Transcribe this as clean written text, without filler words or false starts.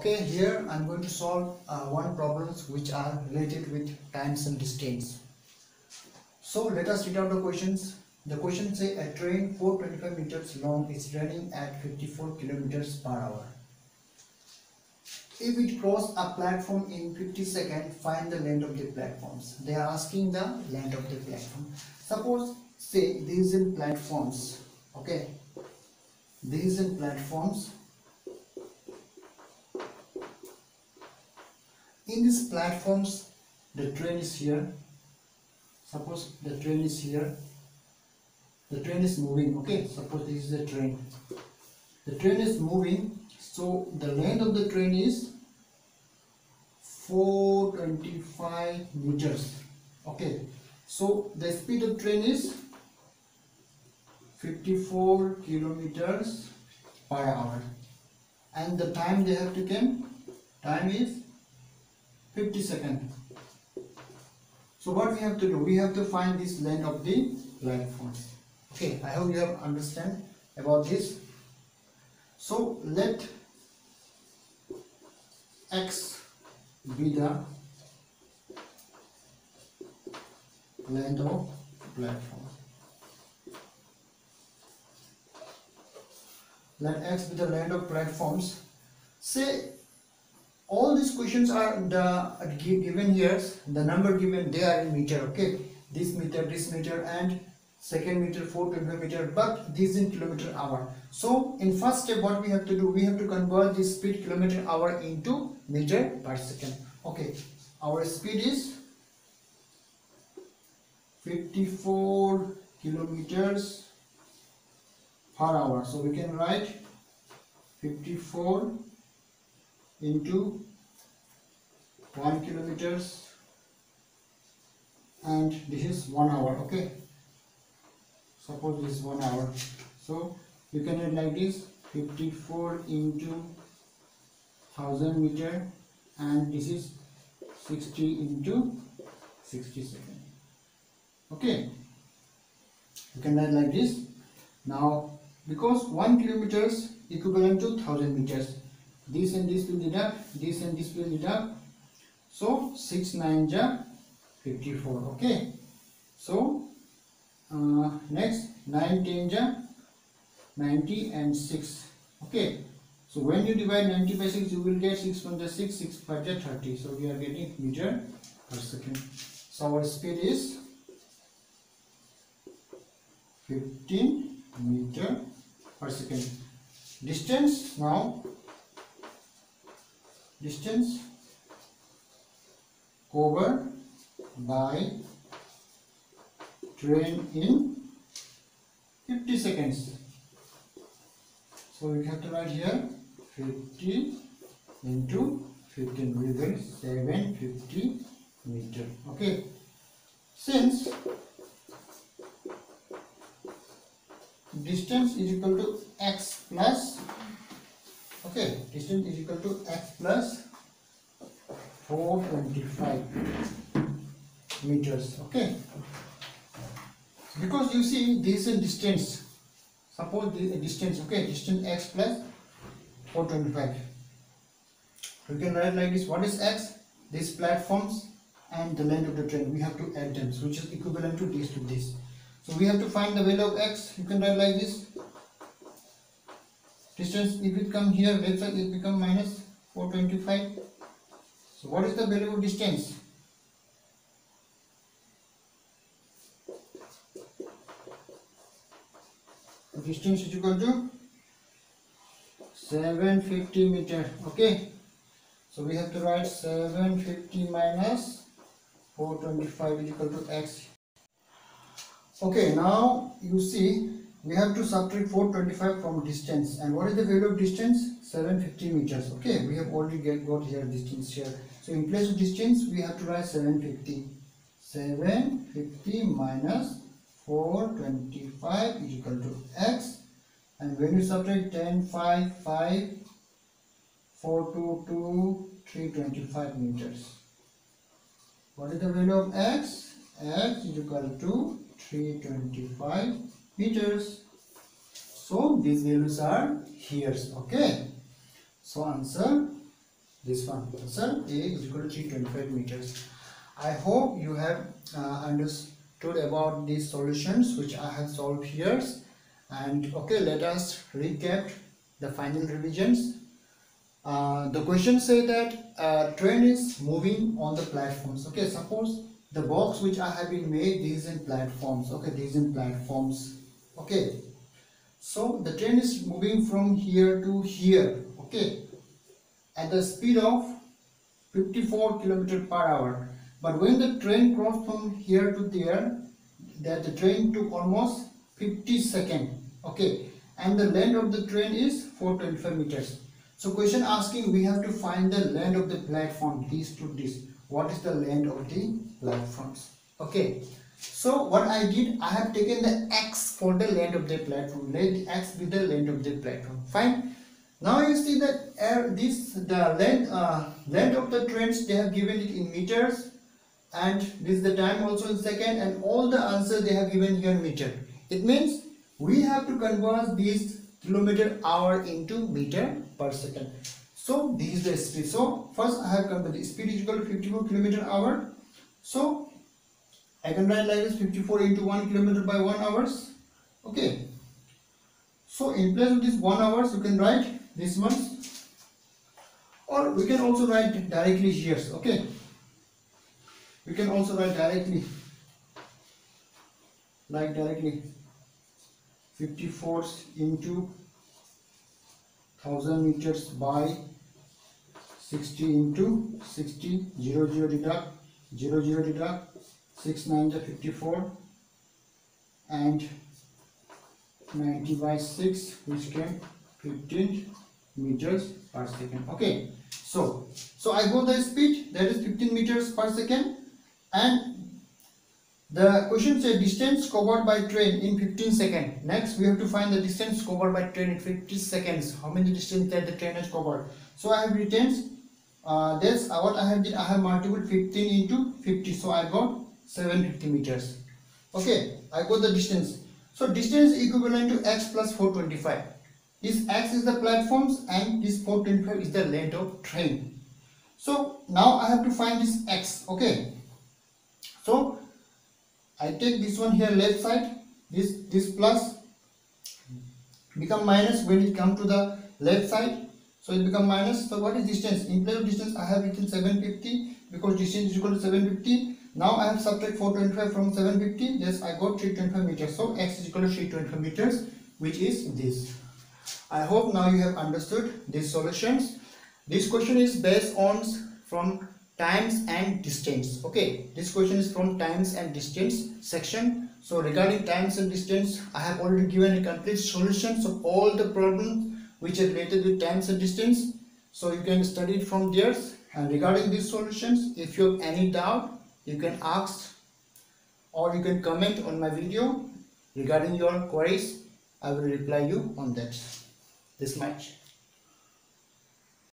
Okay, here I'm going to solve one problems which are related with times and distance. So let us read out the questions. The question say a train 425 meters long is running at 54 kilometers per hour. If it crosses a platform in 50 seconds, find the length of the platforms. They are asking the length of the platform. Suppose say these are platforms. Okay, these are platforms. In these platforms, the train is here. Suppose the train is here. The train is moving. Okay, suppose this is the train. The train is moving. So the length of the train is 425 meters. Okay, so the speed of train is 54 kilometers per hour, and the time they have taken, time is 50 seconds. So what we have to do, we have to find this length of the platforms. Okay, I hope you have understand about this. So let x be the length of platform. Let x be the length of platforms. Say all these questions are given here, the number given they are in meter. Okay, this meter and second meter 425 meter, but this in kilometer hour. So in first step what we have to do, we have to convert this speed kilometer hour into meter per second. Okay, our speed is 54 kilometers per hour, so we can write 54 into 1 kilometers, and this is 1 hour. Okay, suppose this is 1 hour, so you can write like this: 54 into 1000 meter, and this is 60 into 60 seconds. Okay, you can write like this. Now because 1 kilometers equivalent to 1000 meters, this and this will deduct, this and this will deduct, so 6 9 ja 54. Okay, so next 9 10 ja 90 and 6. Okay, so when you divide 90 by 6, you will get 6 1 ja 6, 6 5 ja 30. So we are getting meter per second. So our speed is 15 meter per second. Distance, now distance covered by train in 50 seconds. So we have to write here 50 into 15, we will get 750 meter. Okay, since distance is equal to x plus, okay, distance is equal to x plus 425 meters. Okay, because you see this is distance, suppose the distance, okay, distance x plus 425, we can write like this: what is x? These platforms and the length of the train, we have to add them, which is equivalent to this to this. So we have to find the value of x. You can write like this: distance, if it come here left side, it become minus 425. So what is the value of distance? Distance is equal to 750 meter. Okay, so we have to write 750 minus 425 is equal to x. Okay, now you see we have to subtract 425 from distance, and what is the value of distance? 750 meters. Okay, we have already got here distance here. So in place of distance we have to write 750. 750 minus 425 is equal to x, and when you subtract 10 5 5 422 325 meters. What is the value of x? X is equal to 325 meters. So these values are here. Okay, so answer this one. Answer A is equal to 325 meters. I hope you have understood about these solutions which I have solved here. And okay, let us recap the final revisions. The question say that a train is moving on the platforms. Okay, suppose the box which I have been made, these in platforms. Okay, these in platforms. Okay, so the train is moving from here to here. Okay, at the speed of 54 km per hour. But when the train crossed from here to there, that the train took almost 50 seconds. Okay, and the length of the train is 425 meters. So question asking, we have to find the length of the platform, this to this. What is the length of the platforms? Okay, so what I did, I have taken the x for the length of the platform. Let x be the length of the platform. Fine. Now you see that the length of the trains, they have given it in meters, and this is the time also in second, and all the answers they have given here in meter. It means we have to convert these kilometer hour into meter per second. So this is the speed. So first I have converted the speed is equal to 54 kilometer hour. So I can write like this: 54 into 1 kilometer by 1 hours. Okay. So in place of this 1 hours, you can write this much, or we can also write directly here. Okay. We can also write directly, like directly 54 into 1000 meters by 60 into 60, 0 deduct, 0 deduct, 6 9 54, and 90 by 6, which came 15 meters per second. Okay, so I got the speed, that is 15 meters per second, and the question says distance covered by train in 15 seconds. Next we have to find the distance covered by train in 50 seconds. How many distance that the train has covered? So I have written that's what I have did. I have multiplied 15 into 50, so I got 750 meters. Okay, I got the distance. So distance is equivalent to x plus 425. This x is the platforms and this 425 is the length of train. So now I have to find this x. Okay, so I take this one here left side, this plus become minus when it come to the left side, so it become minus. So what is distance? In place of distance I have written 750, because distance is equal to 750. Now I have subtract 425 from 750. Yes, I got 325 meters. So x is equal to 325 meters, which is this. I hope now you have understood these solutions. This question is based on from times and distance. Okay, this question is from times and distance section. So regarding times and distance, I have already given a complete solutions of all the problems which are related with times and distance. So you can study it from there. And regarding these solutions, if you have any doubt, you can ask or you can comment on my video regarding your queries. I will reply you on that. This much.